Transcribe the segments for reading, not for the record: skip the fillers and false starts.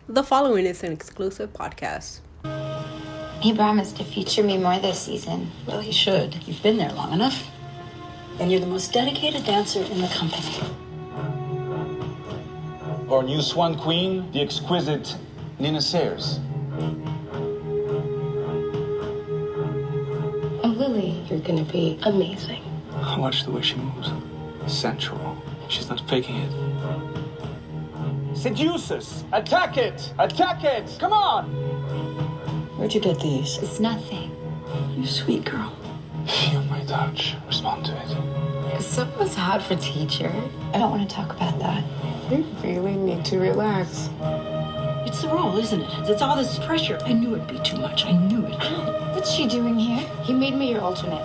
The following is an exclusive podcast. He promised to feature me more this season. Well, he should. You've been there long enough. And you're the most dedicated dancer in the company. Our new Swan Queen, the exquisite Nina Sayers. Oh, Lily, you're gonna be amazing. Watch the way she moves. Sensual. She's not faking it. Seduce us! Attack it! Attack it! Come on! Where'd you get these? It's nothing. You sweet girl. Feel my touch. Respond to it. Someone's hot for teacher. I don't want to talk about that. You really need to relax. It's the role, isn't it? It's all this pressure. I knew it'd be too much. I knew it. What's she doing here? He made me your alternate.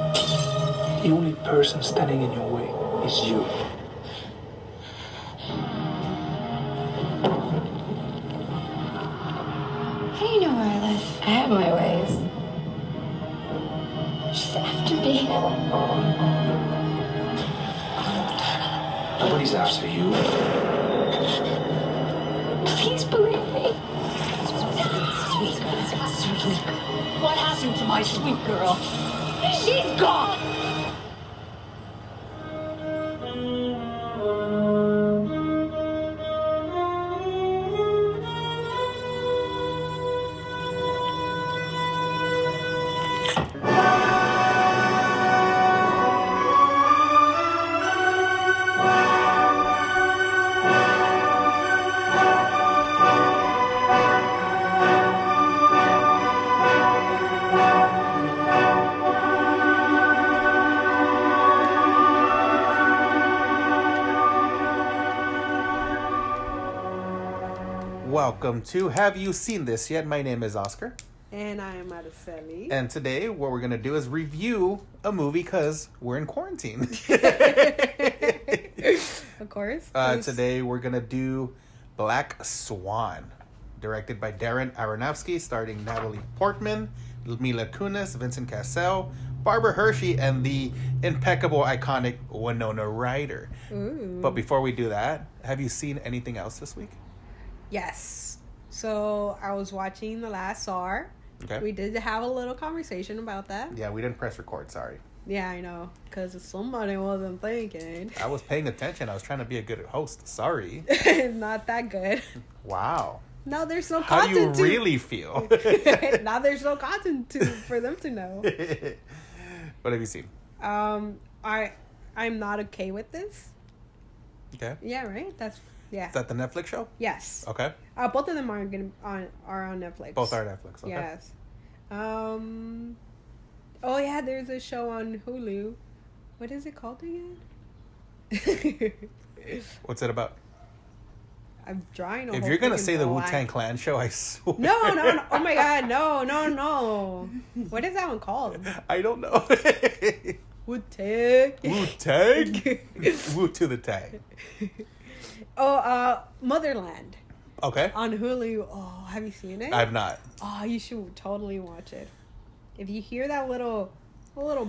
The only person standing in your way is you. How do you know where I live? I have my ways. She's after me. Nobody's after you. Please believe me. What happened to my sweet girl? She's gone. Welcome to Have You Seen This Yet? My name is Oscar. And I am Arazely. And today what we're going to do is review a movie because we're in quarantine. Of course. Today we're going to do Black Swan, directed by Darren Aronofsky, starring Natalie Portman, Mila Kunis, Vincent Cassel, Barbara Hershey, and the impeccable, iconic Winona Ryder. Ooh. But before we do that, have you seen anything else this week? Yes. So I was watching The Last Czar. Okay. We did have a little conversation about that. Yeah, we didn't press record, sorry. Yeah, I know. Because somebody wasn't thinking. I was paying attention. I was trying to be a good host. Sorry. Not that good. Wow. Now there's no How do you content really feel? Now there's no content for them to know. What have you seen? I'm not okay with this. Okay. Yeah, right? Yeah. Is that the Netflix show? Yes. Okay. Both of them are on Netflix. Both are Netflix. Okay. Yes. Oh yeah, there's a show on Hulu. What is it called again? What's it about? I'm drawing a If whole you're gonna freaking say the blank. Wu-Tang Clan show, I swear. No. Oh my god, no. What is that one called? I don't know. Wu-Tang. Wu-Tang? Wu to the tang. Oh, Motherland. Okay. On Hulu. Oh, have you seen it? I've not. Oh, you should totally watch it. If you hear that little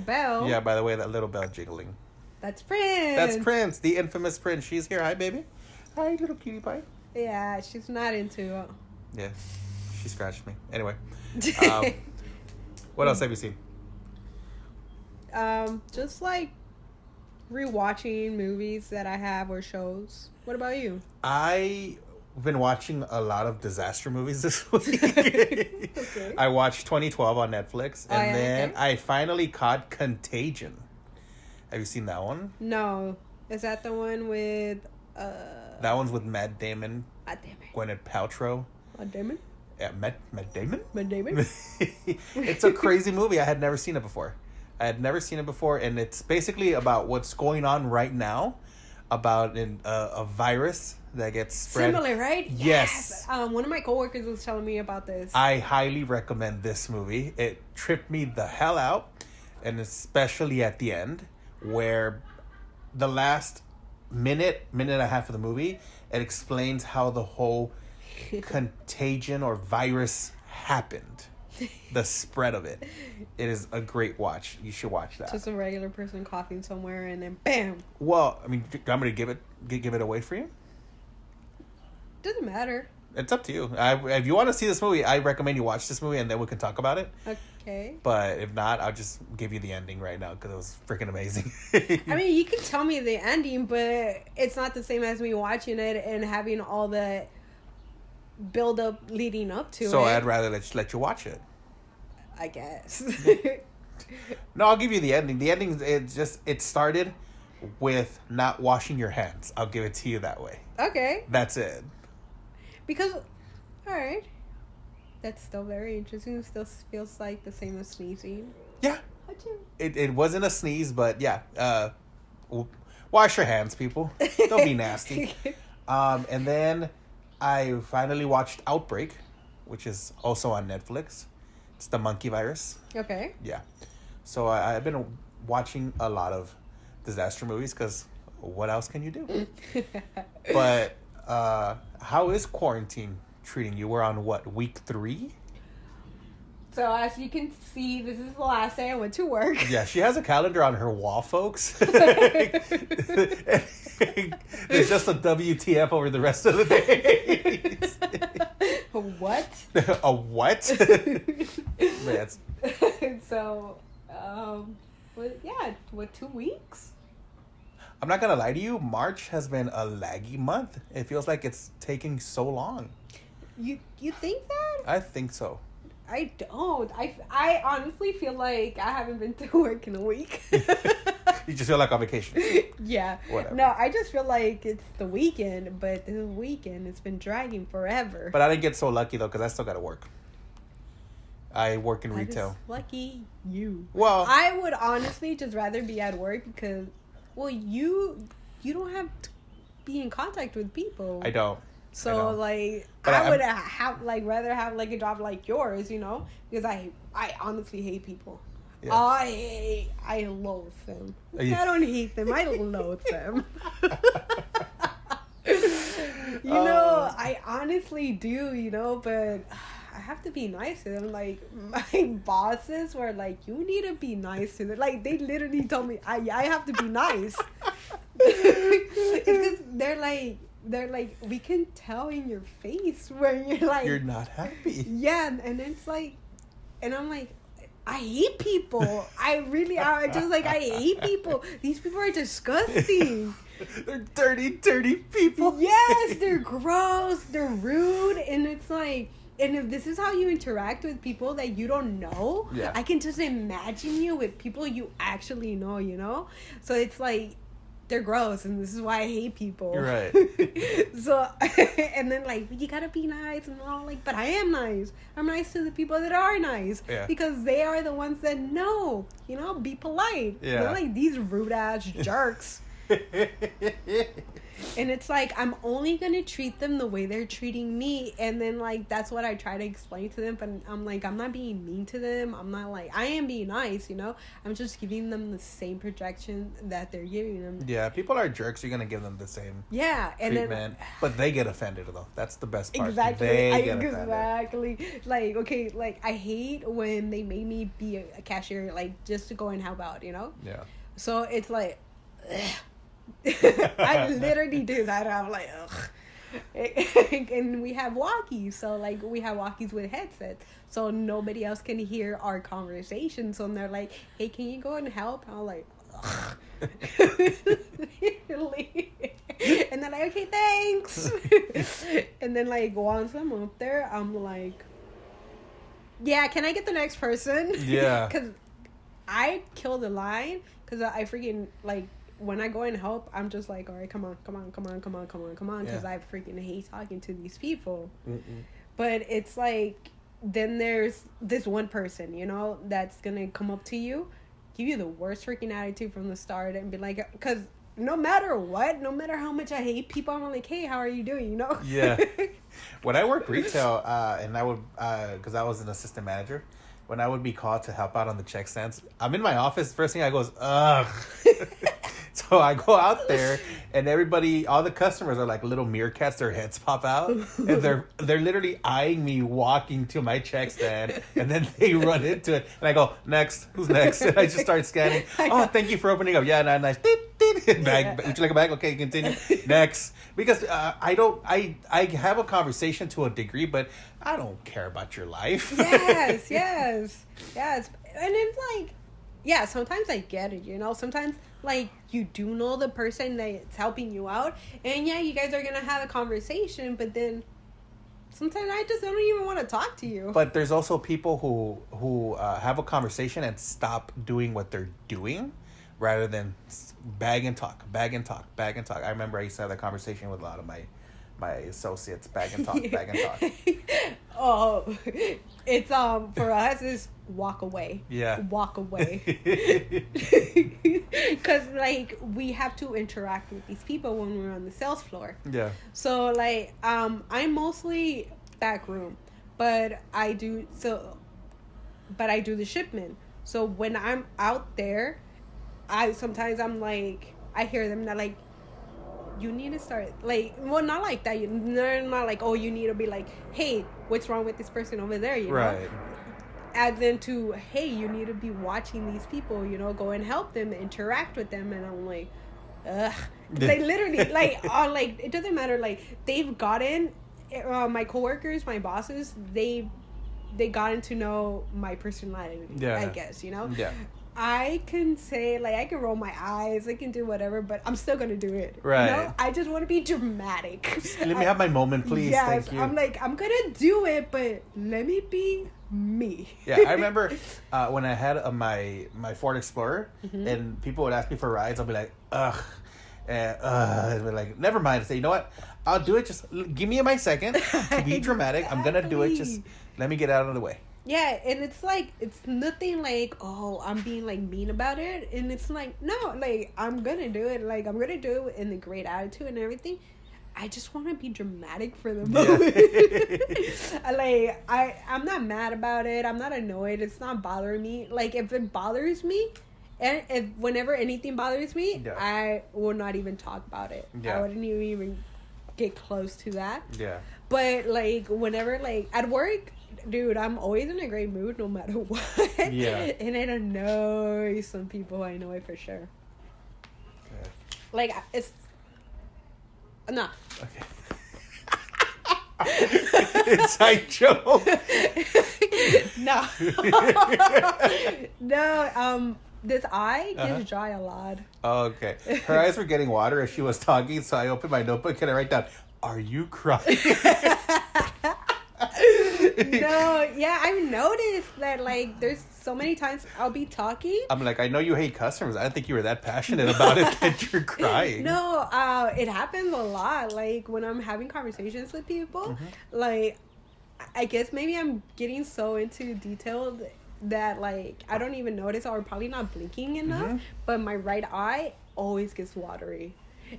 bell. Yeah, by the way, that little bell jiggling. That's Prince. That's Prince, the infamous Prince. She's here. Hi, baby. Hi, little cutie pie. Yeah, she's not into. Yeah, she scratched me. Anyway, what else have you seen? Just like rewatching movies that I have or shows. What about you? I've been watching a lot of disaster movies this week. Okay. I watched 2012 on Netflix, and then okay. I finally caught Contagion. Have you seen that one? No. Is that the one with That one's with Matt Damon, Damn it. Gwyneth Paltrow. Damon? Yeah, Matt Damon? Matt Damon? It's a crazy movie. I had never seen it before. And it's basically about what's going on right now, about a virus that gets spread. Similar, right? Yes. One of my coworkers was telling me about this. I highly recommend this movie. It tripped me the hell out, and especially at the end, where the last minute and a half of the movie, it explains how the whole contagion or virus happened. The spread of it. It is a great watch. You should watch that. Just a regular person coughing somewhere and then bam. Well, I mean, I'm going to give it away for you? Doesn't matter. It's up to you. If you want to see this movie, I recommend you watch this movie and then we can talk about it. Okay. But if not, I'll just give you the ending right now because it was freaking amazing. I mean, you can tell me the ending, but it's not the same as me watching it and having all the build up leading up to it. So I'd rather let you watch it. I guess. No, I'll give you the ending. The ending, it started with not washing your hands. I'll give it to you that way. Okay. That's it. Because, alright. That's still very interesting. It still feels like the same as sneezing. Yeah. It wasn't a sneeze, but yeah. Wash your hands, people. Don't be nasty. And then I finally watched Outbreak, which is also on Netflix. It's the monkey virus. Okay. Yeah. So I've been watching a lot of disaster movies because what else can you do? But how is quarantine treating you? We're on what, week 3? So as you can see, this is the last day I went to work. Yeah, she has a calendar on her wall, folks. There's just a WTF over the rest of the days. A what? A what? So, what, 2 weeks? I'm not gonna lie to you. March has been a laggy month. It feels like it's taking so long. You think that? I think so. I don't. I honestly feel like I haven't been to work in a week. You just feel like on vacation. Yeah. Whatever. No, I just feel like it's the weekend, but this weekend it's been dragging forever. But I didn't get so lucky though, because I still gotta work. I work in retail. Lucky you. Well, I would honestly just rather be at work because, well, you don't have to be in contact with people. I don't. So like, but I would rather have like a job like yours, because I honestly hate people. Yeah. I loathe them. I don't hate them. I loathe them. I honestly do, but I have to be nice to them. Like, my bosses were like, you need to be nice to them. Like, they literally told me, I have to be nice. It's because they're like, we can tell in your face when you're like... You're not happy. Yeah, and it's like... And I'm like, I hate people. I hate people. These people are disgusting. They're dirty people. Yes, they're gross. They're rude. And it's like... And if this is how you interact with people that you don't know, yeah. I can just imagine you with people you actually know, So it's like... They're gross, and this is why I hate people. You're right. So, and then like, you gotta be nice, and all like, but I am nice. I'm nice to the people that are nice, because they are the ones that know, be polite. Yeah. They're like these rude ass jerks. And it's like, I'm only gonna treat them the way they're treating me, and then like that's what I try to explain to them. But I'm like, I'm not being mean to them. I'm not like, I am being nice, I'm just giving them the same projection that they're giving them. Yeah, people are jerks. You're gonna give them the same and treatment, but they get offended though. That's the best part. Exactly. They get offended. Exactly. Like, okay, like I hate when they make me be a cashier, like just to go and help out, Yeah. So it's like. I literally do that. I'm like, ugh. And we have walkies, so like we have walkies with headsets, so nobody else can hear our conversation. So they're like, "Hey, can you go and help?" I'm like, ugh. And they're like, "Okay, thanks." And then like once I'm up there, I'm like, "Yeah, can I get the next person?" Yeah. Because I kill the line because I freaking like. When I go and help, I'm just like, all right, come on, because I freaking hate talking to these people. Mm-mm. But it's like, then there's this one person, that's gonna come up to you, give you the worst freaking attitude from the start, and be like, because no matter what, no matter how much I hate people, I'm like, hey, how are you doing, Yeah. When I worked retail, and I would, because I was an assistant manager, when I would be called to help out on the check stands, I'm in my office, first thing I go is, ugh. So I go out there, and all the customers are like little meerkats. Their heads pop out, and they're literally eyeing me walking to my check stand, and then they run into it, and I go, next, who's next? And I just start scanning. Oh, thank you for opening up. Yeah, nice. Beep, beep. Would you like a bag? Okay, continue. Next. Because I have a conversation to a degree, but I don't care about your life. yes. And it's like, yeah, sometimes I get it, you know? Sometimes, like, you do know the person that's helping you out. And, yeah, you guys are going to have a conversation, but then sometimes I just don't even want to talk to you. But there's also people who have a conversation and stop doing what they're doing rather than bag and talk. I remember I used to have that conversation with a lot of my associates. Bag and talk. Oh, it's for us is walk away. Yeah. Walk away. Because like we have to interact with these people when we're on the sales floor. Yeah. So like I'm mostly back room, but I do the shipment. So when I'm out there, I'm like I hear them that like, you need to start like, well, not like that. They're not like, oh, you need to be like, hey, what's wrong with this person over there? You know, as into, hey, you need to be watching these people. You know, go and help them, interact with them. And I'm like, ugh. Like literally, like like it doesn't matter. Like they've gotten my coworkers, my bosses. They gotten to know my personality. Yeah. I guess, you know. Yeah. I can say, like, I can roll my eyes, I can do whatever, but I'm still gonna do it. Right. You know? I just want to be dramatic. Let me have my moment, please. Yes, thank you. I'm like, I'm gonna do it, but let me be me. Yeah, I remember when I had my Ford Explorer, and people would ask me for rides, I'll be like, ugh. And be like, never mind. I say, you know what? I'll do it. Just give me my second to be dramatic. I'm gonna do it. Just let me get out of the way. Yeah, and it's like, it's nothing like, oh, I'm being like mean about it. And it's like, no, like, I'm gonna do it. Like, I'm gonna do it in a great attitude and everything. I just want to be dramatic for the moment. Yeah. Like, I'm not mad about it. I'm not annoyed. It's not bothering me. Like, if it bothers me, and if whenever anything bothers me, yeah, I will not even talk about it. Yeah. I wouldn't even get close to that. Yeah. But, like, whenever, like, at work, dude, I'm always in a great mood no matter what. Yeah. And it annoys some people. I know it for sure. Yeah. Like, it's... No. Okay. Inside joke. No. No, this eye gets dry a lot. Oh, okay. Her eyes were getting water as she was talking, so I opened my notebook and I write down, "Are you crying?" No, yeah, I've noticed that, like, there's so many times I'll be talking. I'm like, I know you hate customers. I didn't think you were that passionate about it that you're crying. No, it happens a lot. Like, when I'm having conversations with people, like, I guess maybe I'm getting so into detail that, like, I don't even notice or probably not blinking enough, but my right eye always gets watery.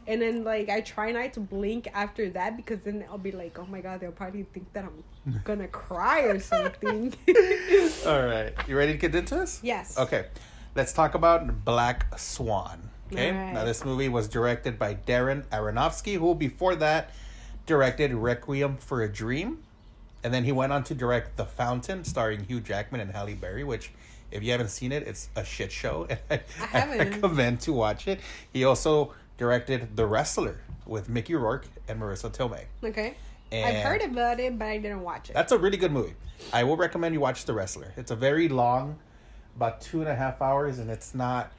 And then, like, I try not to blink after that because then I'll be like, oh my God, they'll probably think that I'm gonna cry or something. All right. You ready to get into this? Yes. Okay. Let's talk about Black Swan. Okay. Right. Now, this movie was directed by Darren Aronofsky, who before that directed Requiem for a Dream. And then he went on to direct The Fountain, starring Hugh Jackman and Halle Berry, which, if you haven't seen it, it's a shit show. I recommend to watch it. He also directed The Wrestler with Mickey Rourke and Marissa Tomei. Okay. And I've heard about it, but I didn't watch it. That's a really good movie. I will recommend you watch The Wrestler. It's a very long, about 2.5 hours, and it's not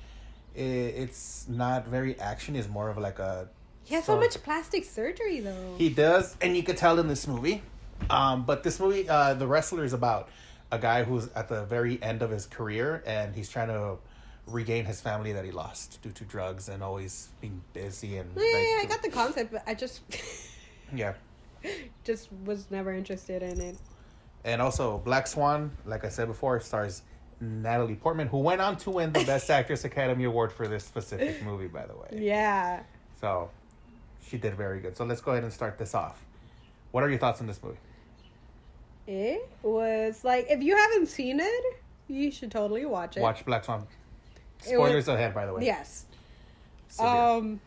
very action. It's more of like a... He has so much plastic surgery, though. He does, and you could tell in this movie. But this movie, The Wrestler, is about a guy who's at the very end of his career, and he's trying to regain his family that he lost due to drugs and always being busy. And I got the concept, but I just just was never interested in it. And also Black Swan, like I said before, stars Natalie Portman, who went on to win the Best Actress Academy Award for this specific movie, by the way. Yeah. So she did very good. So let's go ahead and start this off. What are your thoughts on this movie? It was like, if you haven't seen it, you should totally watch it. Watch Black Swan. Spoilers ahead, by the way. Yes. From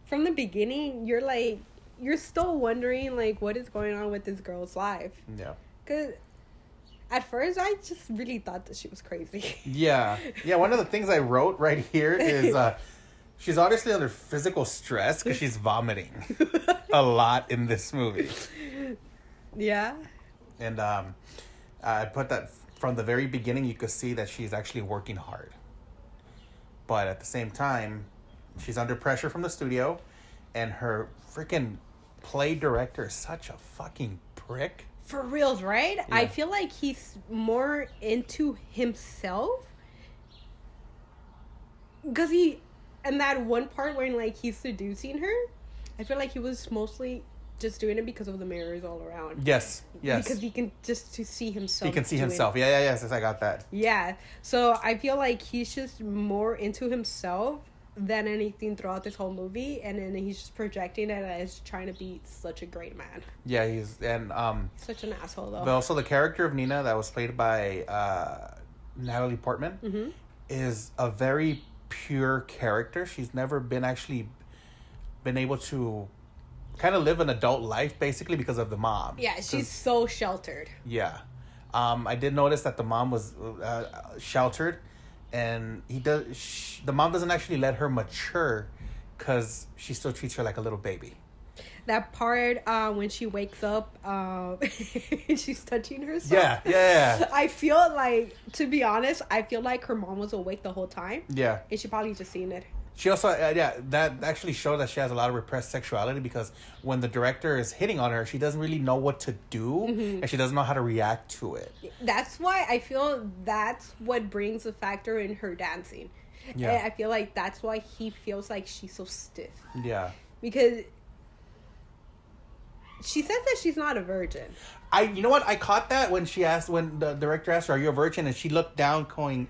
the beginning, you're still wondering, like, what is going on with this girl's life. Yeah. Because at first, I just really thought that she was crazy. Yeah. Yeah, one of the things I wrote right here is She's obviously under physical stress because she's vomiting a lot in this movie. Yeah. And I put that from the very beginning, you could see that she's actually working hard. But at the same time, she's under pressure from the studio, and her freaking play director is such a fucking prick. For reals, right? Yeah. I feel like he's more into himself. Because in that one part where like he's seducing her, I feel like he was mostly just doing it because of the mirrors all around. Yes. Because he can just to see himself. He can see himself. Yes, I got that. Yeah. So I feel like he's just more into himself than anything throughout this whole movie, and then he's just projecting it as trying to be such a great man. Yeah, he's such an asshole though. But also the character of Nina that was played by Natalie Portman is a very pure character. She's never been able to kind of live an adult life basically because of the mom. Yeah, she's so sheltered. Yeah. I did notice that the mom was sheltered, and the mom doesn't actually let her mature because she still treats her like a little baby. That part when she wakes up, she's touching herself. Yeah. I feel like, to be honest, I feel like her mom was awake the whole time. Yeah. And she probably just seen it. She also, that actually showed that she has a lot of repressed sexuality, because when the director is hitting on her, she doesn't really know what to do, and she doesn't know how to react to it. That's why I feel that's what brings a factor in her dancing. Yeah. And I feel like that's why he feels like she's so stiff. Yeah. Because she says that she's not a virgin. You know what? I caught that when the director asked her, "Are you a virgin?" And she looked down, going,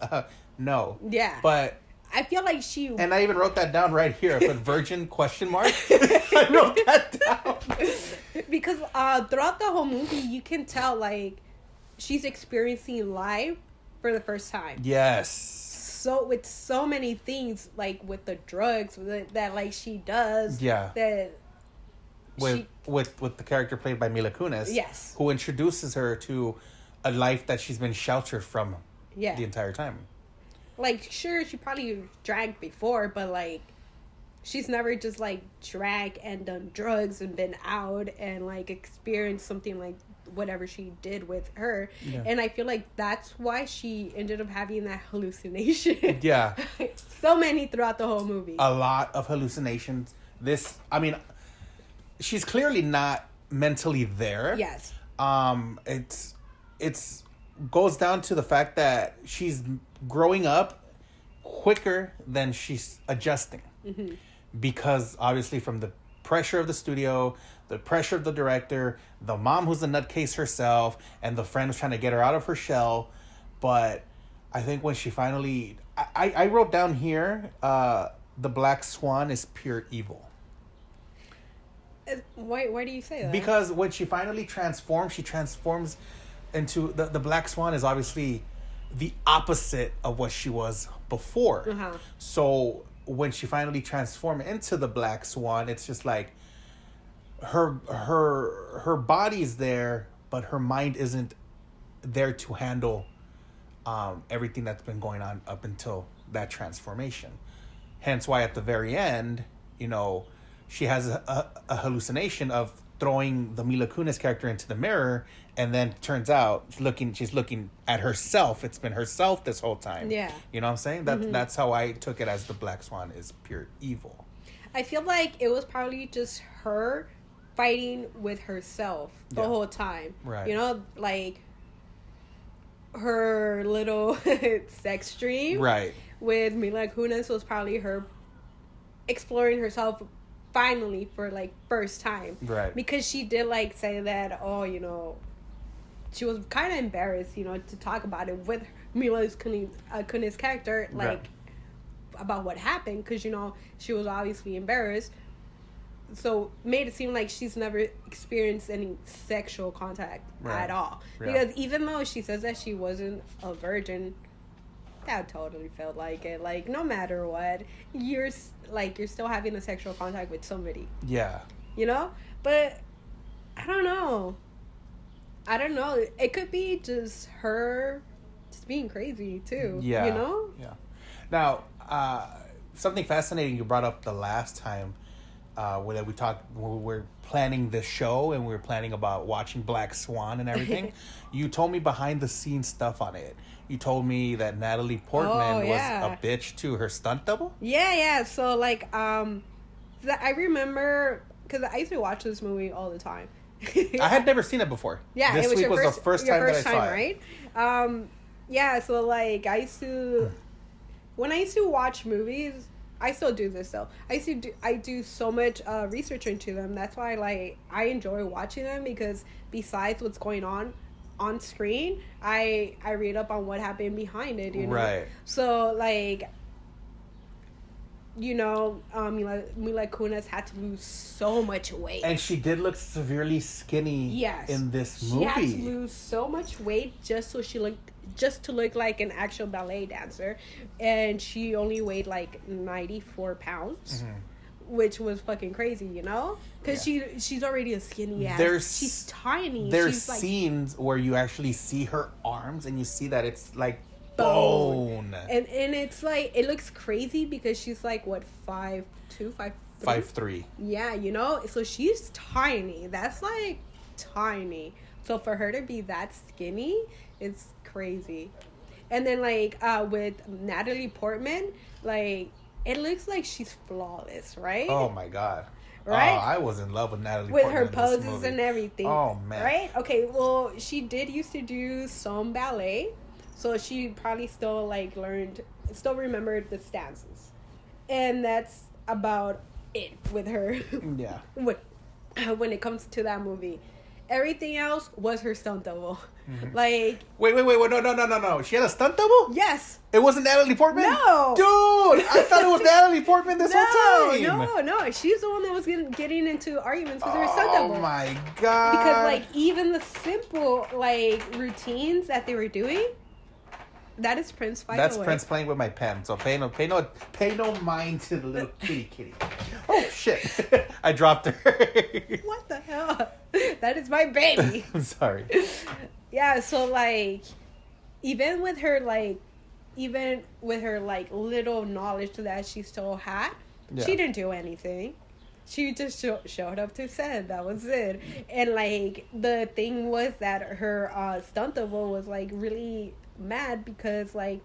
"No." Yeah. But I feel like and I even wrote that down right here. I put virgin ? I wrote that down because throughout the whole movie, you can tell like she's experiencing life for the first time. Yes. So with so many things, like with the drugs that like she does. Yeah. That. With the character played by Mila Kunis, yes, who introduces her to a life that she's been sheltered from the entire time. Like, sure, she probably drank before, but like she's never just like drank and done drugs and been out and like experienced something like whatever she did with her. Yeah. And I feel like that's why she ended up having that hallucination. Yeah. So many throughout the whole movie. A lot of hallucinations. She's clearly not mentally there. Yes. It's goes down to the fact that she's growing up quicker than she's adjusting. Mm-hmm. Because obviously from the pressure of the studio, the pressure of the director, the mom who's a nutcase herself, and the friend who's trying to get her out of her shell. But I think when she finally... I wrote down here, the Black Swan is pure evil. Why do you say that? Because when she finally transforms, she transforms into... The Black Swan is obviously the opposite of what she was before. Uh-huh. So when she finally transformed into the Black Swan, it's just like her body's there, but her mind isn't there to handle everything that's been going on up until that transformation. Hence why at the very end, she has a hallucination of throwing the Mila Kunis character into the mirror, and then turns out she's looking at herself. It's been herself this whole time. Yeah. You know what I'm saying? That's how I took it, as the Black Swan is pure evil. I feel like it was probably just her fighting with herself the whole time. Right. Like her little sex dream. Right. With Mila Kunis was probably her exploring herself finally for like first time. Right. Because she did like say that, she was kind of embarrassed, to talk about it with Mila's Kunis character, like right. about what happened, because she was obviously embarrassed. So made it seem like she's never experienced any sexual contact right. at all. Yeah. Because even though she says that she wasn't a virgin, that totally felt like it. Like, no matter what, you're still having a sexual contact with somebody. Yeah. But I don't know. It could be just her just being crazy too. Yeah. Yeah. Now, something fascinating you brought up the last time when we talked, when we were planning the show and we were planning about watching Black Swan and everything. You told me behind the scenes stuff on it. You told me that Natalie Portman was a bitch to her stunt double. Yeah. So like, I remember because I used to watch this movie all the time. I had never seen it before. Yeah, this it was week your was first, the first your time first that I saw right? it. Yeah. So like, I used to when I used to watch movies. I still do this though. I do so much research into them. That's why like I enjoy watching them, because besides what's going on screen, I read up on what happened behind it, you know. Right. So like, you know, Mila Kunis had to lose so much weight. And she did look severely skinny in this movie. She had to lose so much weight just to look like an actual ballet dancer, and she only weighed like 94 pounds, which was fucking crazy, you know, because she's already a skinny ass. She's tiny. There's scenes where you actually see her arms, and you see that it's like bone. And it's like, it looks crazy because she's like what, 5'2", 5'3"? 5'3". Yeah, you know, so she's tiny. That's like tiny. So for her to be that skinny, it's crazy. And then like with Natalie Portman, like it looks like she's flawless, right? Oh my god. Right? Oh, I was in love with Natalie with Portman her poses and everything. Oh man. Right? Okay, well, she did used to do some ballet, so she probably still like remembered the stances. And that's about it with her. Yeah. when it comes to that movie. Everything else was her stunt double. Like, wait, no. She had a stunt double? Yes. It wasn't Natalie Portman? No. Dude, I thought it was Natalie Portman this whole time. No. She's the one that was getting into arguments with her stunt double. Oh my god. Because like even the simple like routines that they were doing, that is Prince, by That's the way. Prince playing with my pen, so pay no mind to the little kitty. Oh shit. I dropped her. What the hell? That is my baby. I'm sorry. Yeah, so like even with her little knowledge that she still had, she didn't do anything. She just showed up to set. That was it. And like the thing was that her stunt double was like really mad because like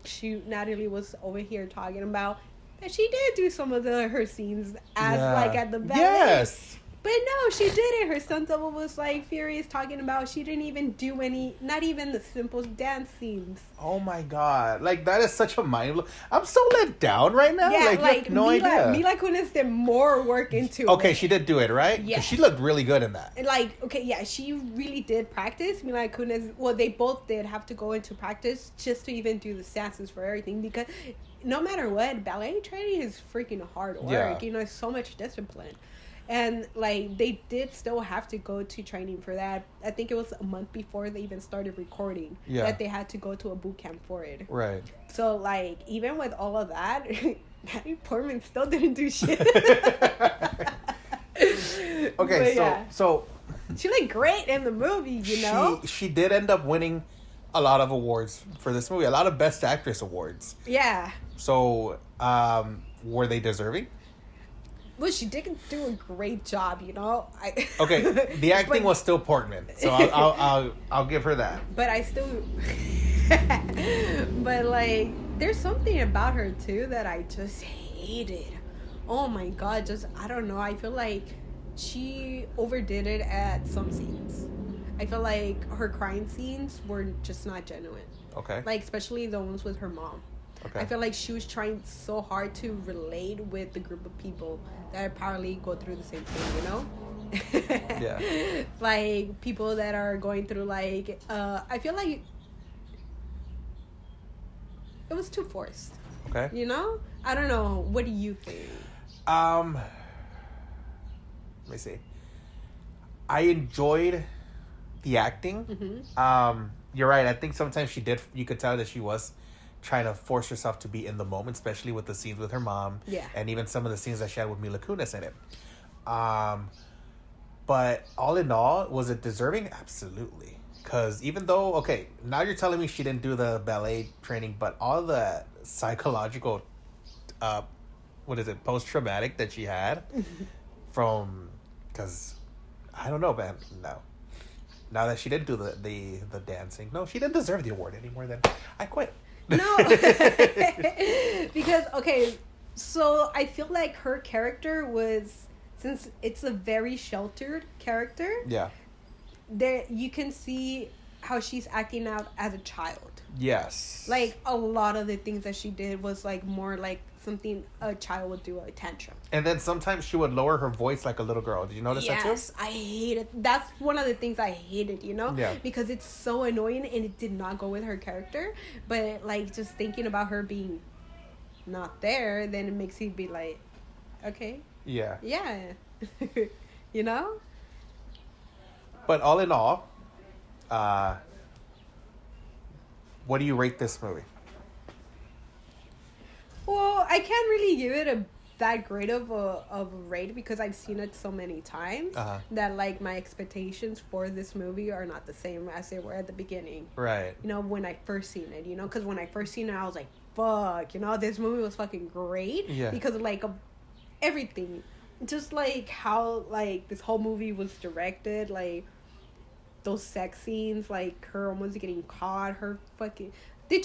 Natalie was over here talking about that she did do some of her scenes as like at the ballet. Yes. But no, she didn't. Her stunt double was like furious, talking about she didn't even do not even the simple dance scenes. Oh my god. Like that is such a mind blow. I'm so let down right now. Yeah, like you have no idea. Mila Kunis did more work into it. Okay, she did do it, right? Yeah. She looked really good in that. Like, okay, yeah, she really did practice. Mila Kunis, well, they both did have to go into practice just to even do the stances for everything, because no matter what, ballet training is freaking hard work. Yeah. You know, it's so much discipline. And like they did still have to go to training for that. I think it was a month before they even started recording that they had to go to a boot camp for it. Right. So like even with all of that, Natalie Portman still didn't do shit. Okay, so she looked great in the movie, you know? She did end up winning a lot of awards for this movie, a lot of Best Actress awards. Yeah. So, were they deserving? Well, she did do a great job, you know. Okay, the acting was still Portman, so I'll give her that. But I still, but like, there's something about her too that I just hated. Oh my god, I don't know. I feel like she overdid it at some scenes. I feel like her crying scenes were just not genuine. Okay. Like especially the ones with her mom. Okay. I feel like she was trying so hard to relate with the group of people that apparently go through the same thing, you know? Yeah. Like people that are going through like I feel like it was too forced. Okay. You know? I don't know. What do you think? Let me see. I enjoyed the acting. Mm-hmm. You're right. I think sometimes you could tell that she was trying to force herself to be in the moment, especially with the scenes with her mom. Yeah. And even some of the scenes that she had with Mila Kunis in it. But all in all, was it deserving? Absolutely. Because even though, okay, now you're telling me she didn't do the ballet training, but all the psychological what is it, post-traumatic that she had from, because I don't know, man. No, now that she did do the dancing, no, she didn't deserve the award anymore. Then I quit. No, because okay, so I feel like her character was, since it's a very sheltered character. Yeah. There you can see how she's acting out as a child. Yes. Like a lot of the things that she did was like more like something a child would do, a tantrum. And then sometimes she would lower her voice like a little girl. Did you notice that too? Yes, I hate it. That's one of the things I hated, you know? Yeah. Because it's so annoying and it did not go with her character. But like just thinking about her being not there, then it makes you be like, okay. Yeah. Yeah. You know? But all in all, what do you rate this movie? Well, I can't really give it that great of a rate because I've seen it so many times that like my expectations for this movie are not the same as they were at the beginning. Right. You know, when I first seen it, you know, because when I first seen it, I was like, fuck, you know, this movie was fucking great. Yeah. Because of like everything. Just like how like this whole movie was directed, like those sex scenes, like her almost getting caught, her fucking... So...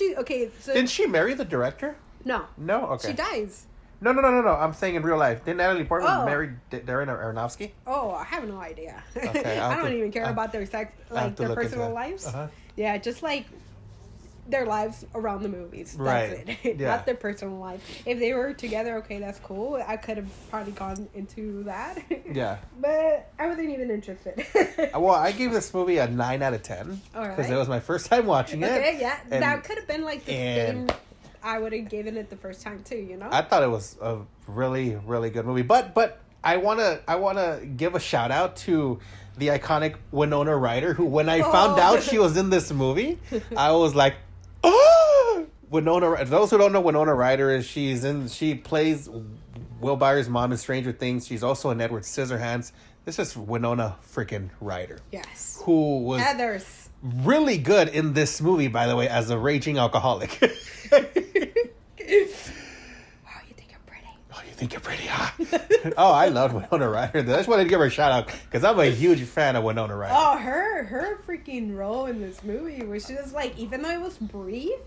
Didn't she marry the director? No. No? Okay. She dies. No. I'm saying in real life. Didn't Natalie Portman marry Darren Aronofsky? Oh, I have no idea. Okay, I don't even care about their sex, like their personal lives. Uh-huh. Yeah, just like their lives around the movies. That's Right. it. Yeah. Not their personal life. If they were together, okay, that's cool. I could have probably gone into that. Yeah. But I wasn't even interested. Well, I gave this movie a 9 out of 10. All right. Because it was my first time watching it. Okay, yeah. And that could have been like the same... I would have given it the first time too, you know? I thought it was a really, really good movie. But I wanna give a shout out to the iconic Winona Ryder, who when I found out she was in this movie, I was like, oh! Winona. Those who don't know Winona Ryder is she plays Will Byers' mom in Stranger Things. She's also in Edward Scissorhands. This is Winona freaking Ryder. Yes. Who was Heathers. really good in this movie, by the way, as a raging alcoholic. Wow, you think you're pretty. Oh, you think you're pretty, huh? Oh, I love Winona Ryder. I just wanted to give her a shout out because I'm a huge fan of Winona Ryder. Oh, her freaking role in this movie was just like, even though it was brief,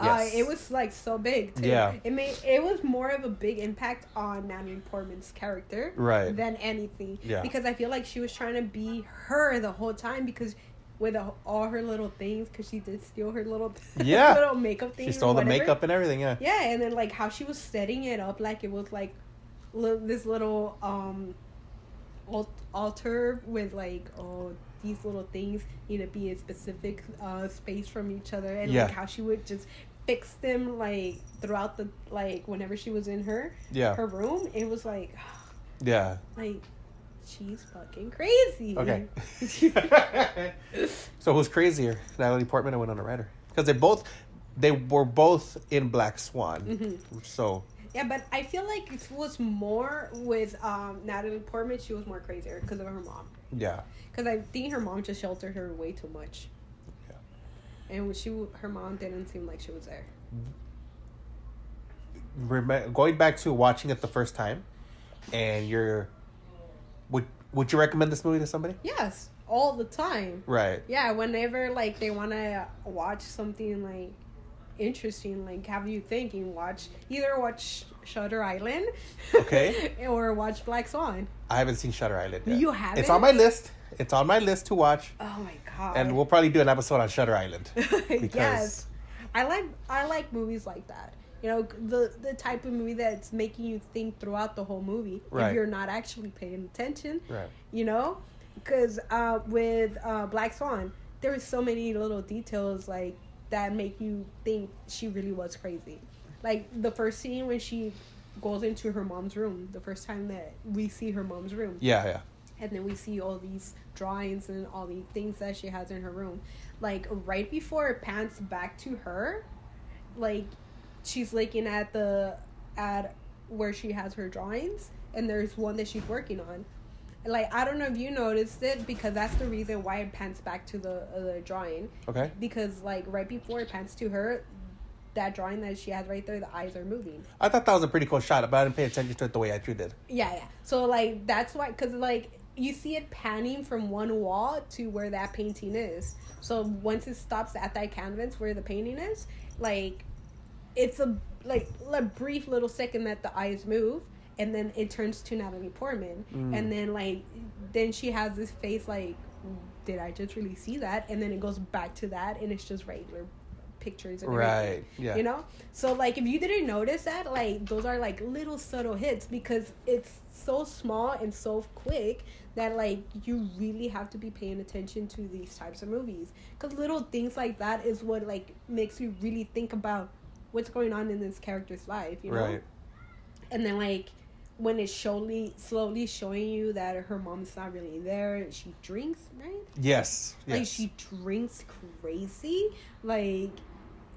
Yes. it was like so big too. Yeah. It was more of a big impact on Natalie Portman's character, Right. than anything. Yeah. Because I feel like she was trying to be her the whole time because with all her little things, because she did steal her little little makeup things. She stole the makeup and everything. Yeah. Yeah, and then like how she was setting it up like it was like this little altar with like these little things need to be a specific space from each other, and like how she would just fix them like throughout the like whenever she was in her room. It was like like she's fucking crazy. Okay. So who's crazier, Natalie Portman or Winona Ryder? Because they were both in Black Swan. Mm-hmm. So yeah, but I feel like it was more with Natalie Portman. She was more crazier because of her mom. Yeah. Because I think her mom just sheltered her way too much. Yeah. And when her mom didn't seem like she was there. Going back to watching it the first time, and would you recommend this movie to somebody? Yes, all the time. Right. Yeah, whenever like they want to watch something like interesting, like have you thinking, either watch Shutter Island, okay, or watch Black Swan. I haven't seen Shutter Island yet. You haven't? It's on my list. It's on my list to watch. Oh my god! And we'll probably do an episode on Shutter Island. Yes, I like movies like that. You know, the type of movie that's making you think throughout the whole movie. Right. If you're not actually paying attention. Right. You know, because with Black Swan, there were so many little details like that make you think she really was crazy. Like the first scene when she goes into her mom's room, the first time that we see her mom's room. Yeah, yeah. And then we see all these drawings and all these things that she has in her room. Like right before it pans back to her, like she's looking at where she has her drawings, and there's one that she's working on. Like, I don't know if you noticed it, because that's the reason why it pans back to the drawing. Okay. Because, like, right before it pans to her, that drawing that she has right there, the eyes are moving. I thought that was a pretty cool shot, but I didn't pay attention to it the way you did. Yeah. So, like, that's why, because, like, you see it panning from one wall to where that painting is. So, once it stops at that canvas where the painting is, like, it's a brief little second that the eyes move, and then it turns to Natalie Portman. And then, like, then she has this face, like, did I just really see that? And then it goes back to that, and it's just regular pictures and everything, right, yeah, you know. So, like, if you didn't notice that, like, those are like little subtle hits, because it's so small and so quick that, like, you really have to be paying attention to these types of movies, because little things like that is what, like, makes you really think about what's going on in this character's life, you know. Right. And then, like, when it's slowly showing you that her mom's not really there, she drinks, right? Yes. Like, she drinks crazy. Like,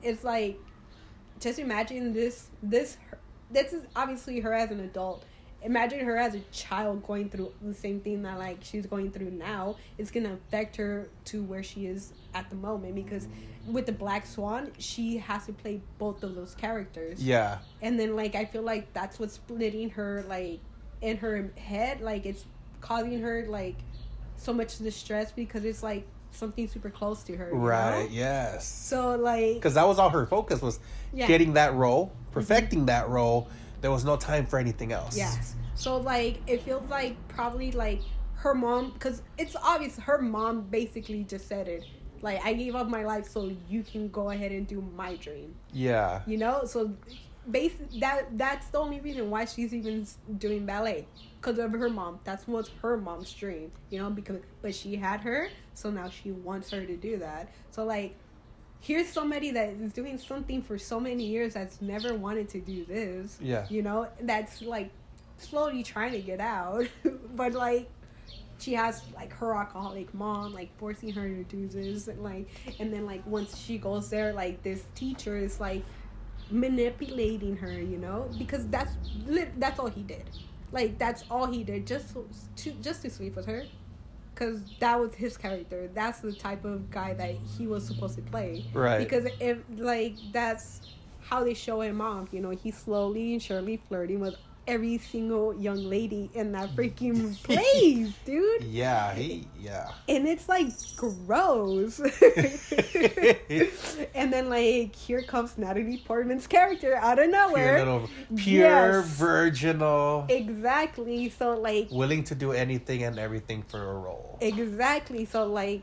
it's like, just imagine this is obviously her as an adult. Imagine her as a child going through the same thing that, like, she's going through now. It's gonna affect her to where she is at the moment, because with the Black Swan, she has to play both of those characters. Yeah. And then, like, I feel like that's what's splitting her, like, in her head. Like, it's causing her, like, so much distress, because it's, like, something super close to her. Right, know? yes. So, like... Because that was all her focus, was getting that role, perfecting that role. There was no time for anything else. Yes. So, like, it feels like probably, like, her mom... Because it's obvious her mom basically just said it. Like, I gave up my life so you can go ahead and do my dream. Yeah. You know? So, that's the only reason why she's even doing ballet. Because of her mom. That's what's her mom's dream. You know? But she had her, so now she wants her to do that. So, like, here's somebody that is doing something for so many years that's never wanted to do this. Yeah. You know? That's, like, slowly trying to get out. But, like, she has, like, her alcoholic mom, like, forcing her to do this, and then, like, once she goes there, like, this teacher is, like, manipulating her, you know, because that's all he did. Like, that's all he did, just to sleep with her, because that was his character. That's the type of guy that he was supposed to play. Right. Because if, like, that's how they show him off, you know, he's slowly and surely flirting with every single young lady in that freaking place, dude. Yeah, And it's, like, gross. And then, like, here comes Natalie Portman's character out of nowhere. Pure virginal. Exactly. So, like, willing to do anything and everything for a role. Exactly. So, like,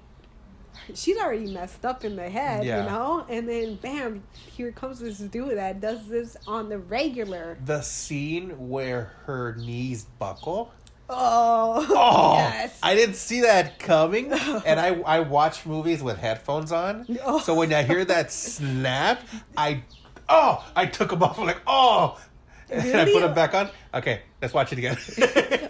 she's already messed up in the head, you know? And then, bam, here comes this dude that does this on the regular. The scene where her knees buckle. Oh, yes. I didn't see that coming. And I watch movies with headphones on. Oh. So when I hear that snap, I took them off. I'm like, Really? And I put them back on. Okay, let's watch it again.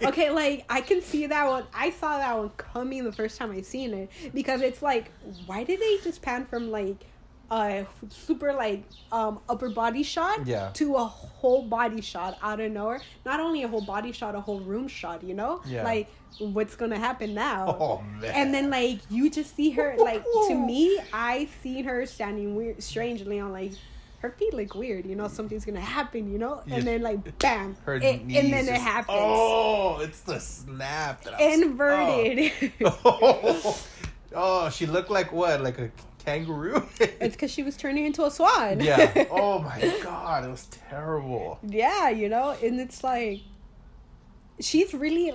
Okay, like, I can see that one. I saw that one coming the first time I seen it, because it's like, why did they just pan from, like, a super, like, upper body shot to a whole body shot out of nowhere? Not only a whole body shot, a whole room shot, you know? Yeah. Like, what's gonna happen now? Oh, man. And then, like, you just see her, like, to me, I seen her standing strangely on, like, her feet look weird, you know, something's gonna happen, you know, and then, like, bam, her knees and then it happens. Oh, it's the snap that inverted. Oh, she looked like what? Like a kangaroo? It's because she was turning into a swan. Yeah. Oh my god, it was terrible. Yeah, you know, and it's like, she's really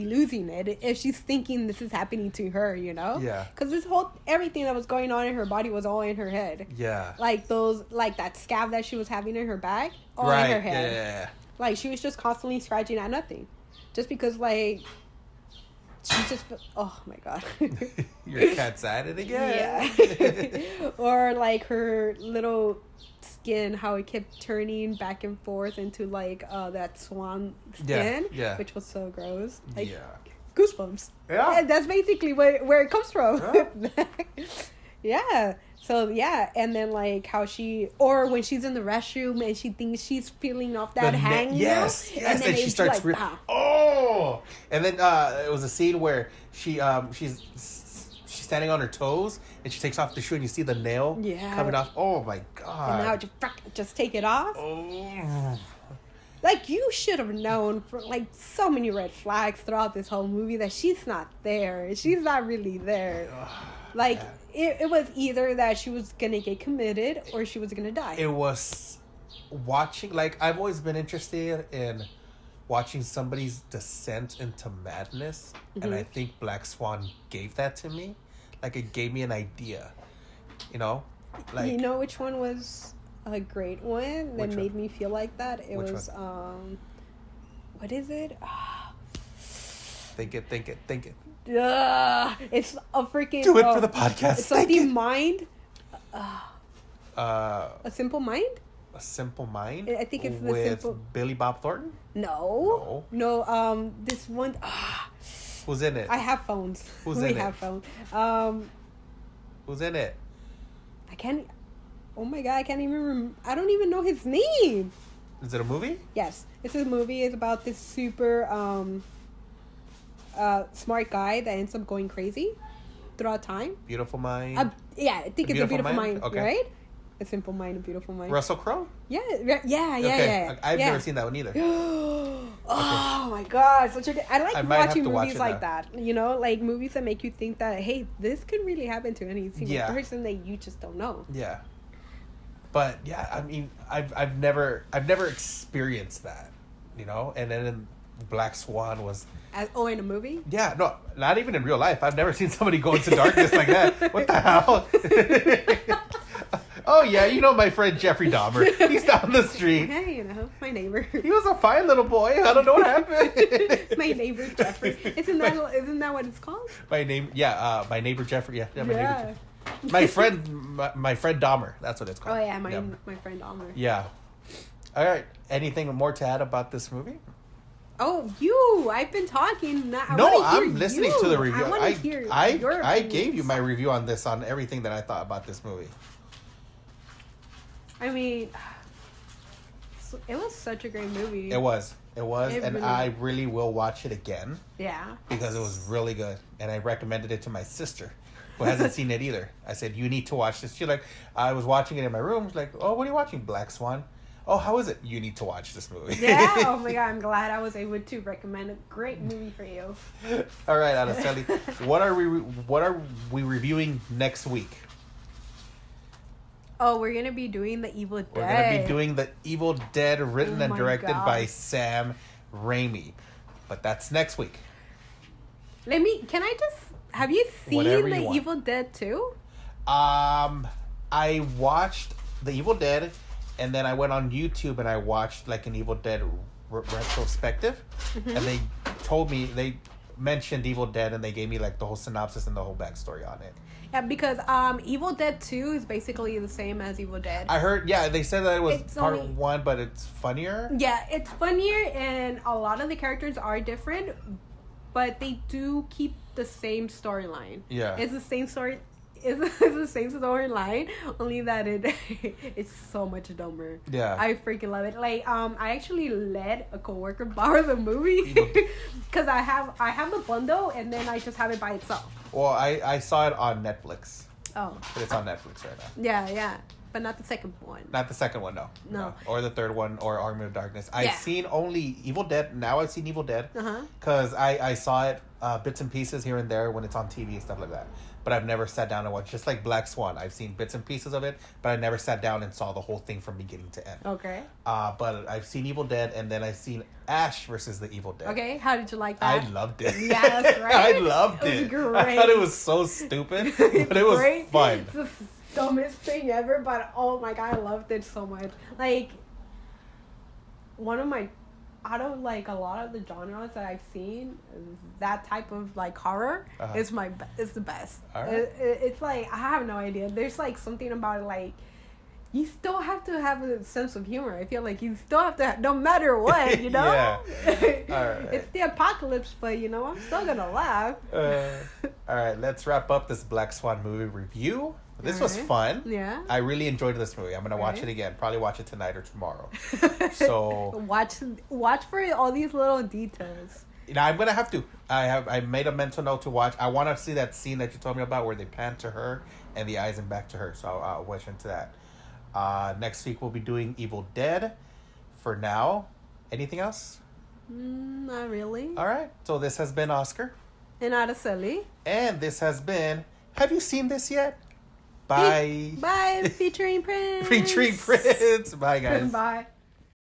losing it if she's thinking this is happening to her, you know? Yeah. Because everything that was going on in her body was all in her head. Yeah. Like that scab that she was having in her back, all in her head. Yeah. Like, she was just constantly scratching at nothing. Just because, like, she just, oh my god. Your cat's at it again. Yeah. Or, like, her little skin, how it kept turning back and forth into, like, that swan skin, which was so gross. Like, goosebumps. Yeah. That's basically where it comes from. Yeah. So, yeah, and then, like, how or when she's in the restroom and she thinks she's peeling off that hang. Yes, and then she starts... And then it was a scene where she's she's standing on her toes and she takes off the shoe and you see the nail coming off. Oh my god! And now just take it off. Oh. Like, you should have known for, like, so many red flags throughout this whole movie that she's not there. She's not really there. Like, it was either that she was going to get committed or she was going to die. It was watching, like, I've always been interested in watching somebody's descent into madness. And I think Black Swan gave that to me. Like, it gave me an idea. You know? Like, you know which one was a great one that made me feel like that? It Which was one? what is it? Think it. It's a freaking Do it for the podcast. It's something mind. A Simple Mind? A Simple Mind? I think it's with Billy Bob Thornton? No, this one Who's in it? I have phones. Who's in it? We have phones. Who's in it? I can't. Oh my god, I can't even I don't even know his name. Is it a movie? Yes, it's a movie. It's about this super smart guy that ends up going crazy throughout time. Beautiful Mind. Yeah, I think it's a Beautiful Mind, okay. right? A Simple Mind, A Beautiful Mind. Russell Crowe? Yeah. I've never seen that one either. Oh my god, such a I like watching movies like now. that. You know, like movies that make you think that, hey, this could really happen to any single person that you just don't know. Yeah. But yeah, I mean, I've never experienced that, you know. And then in Black Swan was in a movie. Yeah, no, not even in real life. I've never seen somebody go into darkness like that. What the hell? Oh yeah, you know my friend Jeffrey Dahmer. He's down the street. Hey, you know, my neighbor. He was a fine little boy. I don't know what happened. My neighbor Jeffrey. Isn't that what it's called? My neighbor Jeffrey. Yeah, my neighbor. My friend Dahmer. That's what it's called. Oh yeah, my friend Dahmer. Yeah. All right. Anything more to add about this movie? Oh, I've been talking. I'm listening to the review. I gave you my review on this, on everything that I thought about this movie. I mean, it was such a great movie. It was, and I really will watch it again. Yeah. Because it was really good, and I recommended it to my sister, who hasn't seen it either. I said, you need to watch this. She's like, I was watching it in my room. She's like, oh, what are you watching? Black Swan. Oh, how is it? You need to watch this movie. Yeah. Oh my god, I'm glad I was able to recommend a great movie for you. All right, Arazely, what are we reviewing next week? Oh, we're gonna be doing The Evil Dead. We're gonna be doing The Evil Dead, written and directed by Sam Raimi, but that's next week. Have you seen The Evil Dead 2? I watched The Evil Dead, and then I went on YouTube and I watched like an Evil Dead retrospective, and they mentioned Evil Dead and they gave me like the whole synopsis and the whole backstory on it. Yeah, because Evil Dead 2 is basically the same as Evil Dead. I heard, they said that it was part 1, but it's funnier. Yeah, it's funnier, and a lot of the characters are different, but they do keep the same storyline. Yeah. It's the same story. It's the same storyline, only that it's so much dumber. Yeah. I freaking love it. Like, I actually let a coworker borrow the movie because I have the bundle, and then I just have it by itself. Well, I saw it on Netflix. Oh. But it's on Netflix right now. Yeah. But not the second one. Not the second one, no. Or the third one, or Army of Darkness. I've seen only Evil Dead. Now I've seen Evil Dead. Because I saw it bits and pieces here and there when it's on TV and stuff like that. But I've never sat down and watched. Just like Black Swan. I've seen bits and pieces of it, but I never sat down and saw the whole thing from beginning to end. Okay. But I've seen Evil Dead, and then I've seen Ash versus the Evil Dead. Okay, how did you like that? I loved it. Yeah, that's right. I loved it. It was great. I thought it was so stupid, but it was fun. It's the dumbest thing ever, but oh my god, I loved it so much. Like, out of like a lot of the genres that I've seen, that type of like horror is the best. Right. It's like, I have no idea. There's like something about it, like, you still have to have a sense of humor. I feel like you still have to, no matter what, you know? Yeah. All right. It's the apocalypse, but you know, I'm still gonna laugh. All right, let's wrap up this Black Swan movie review. This was fun. Yeah. I really enjoyed this movie. I'm going to watch it again. Probably watch it tonight or tomorrow. So watch for all these little details. I'm gonna have to. I made a mental note to watch. I want to see that scene that you told me about where they pan to her and the eyes and back to her. So I'll watch into that. Next week we'll be doing Evil Dead. For now, anything else? Not really. All right. So this has been Oscar And Arazely. and this has been. Have you seen this yet? Bye. Bye. Featuring Prince. Featuring Prince. Bye, guys. Bye.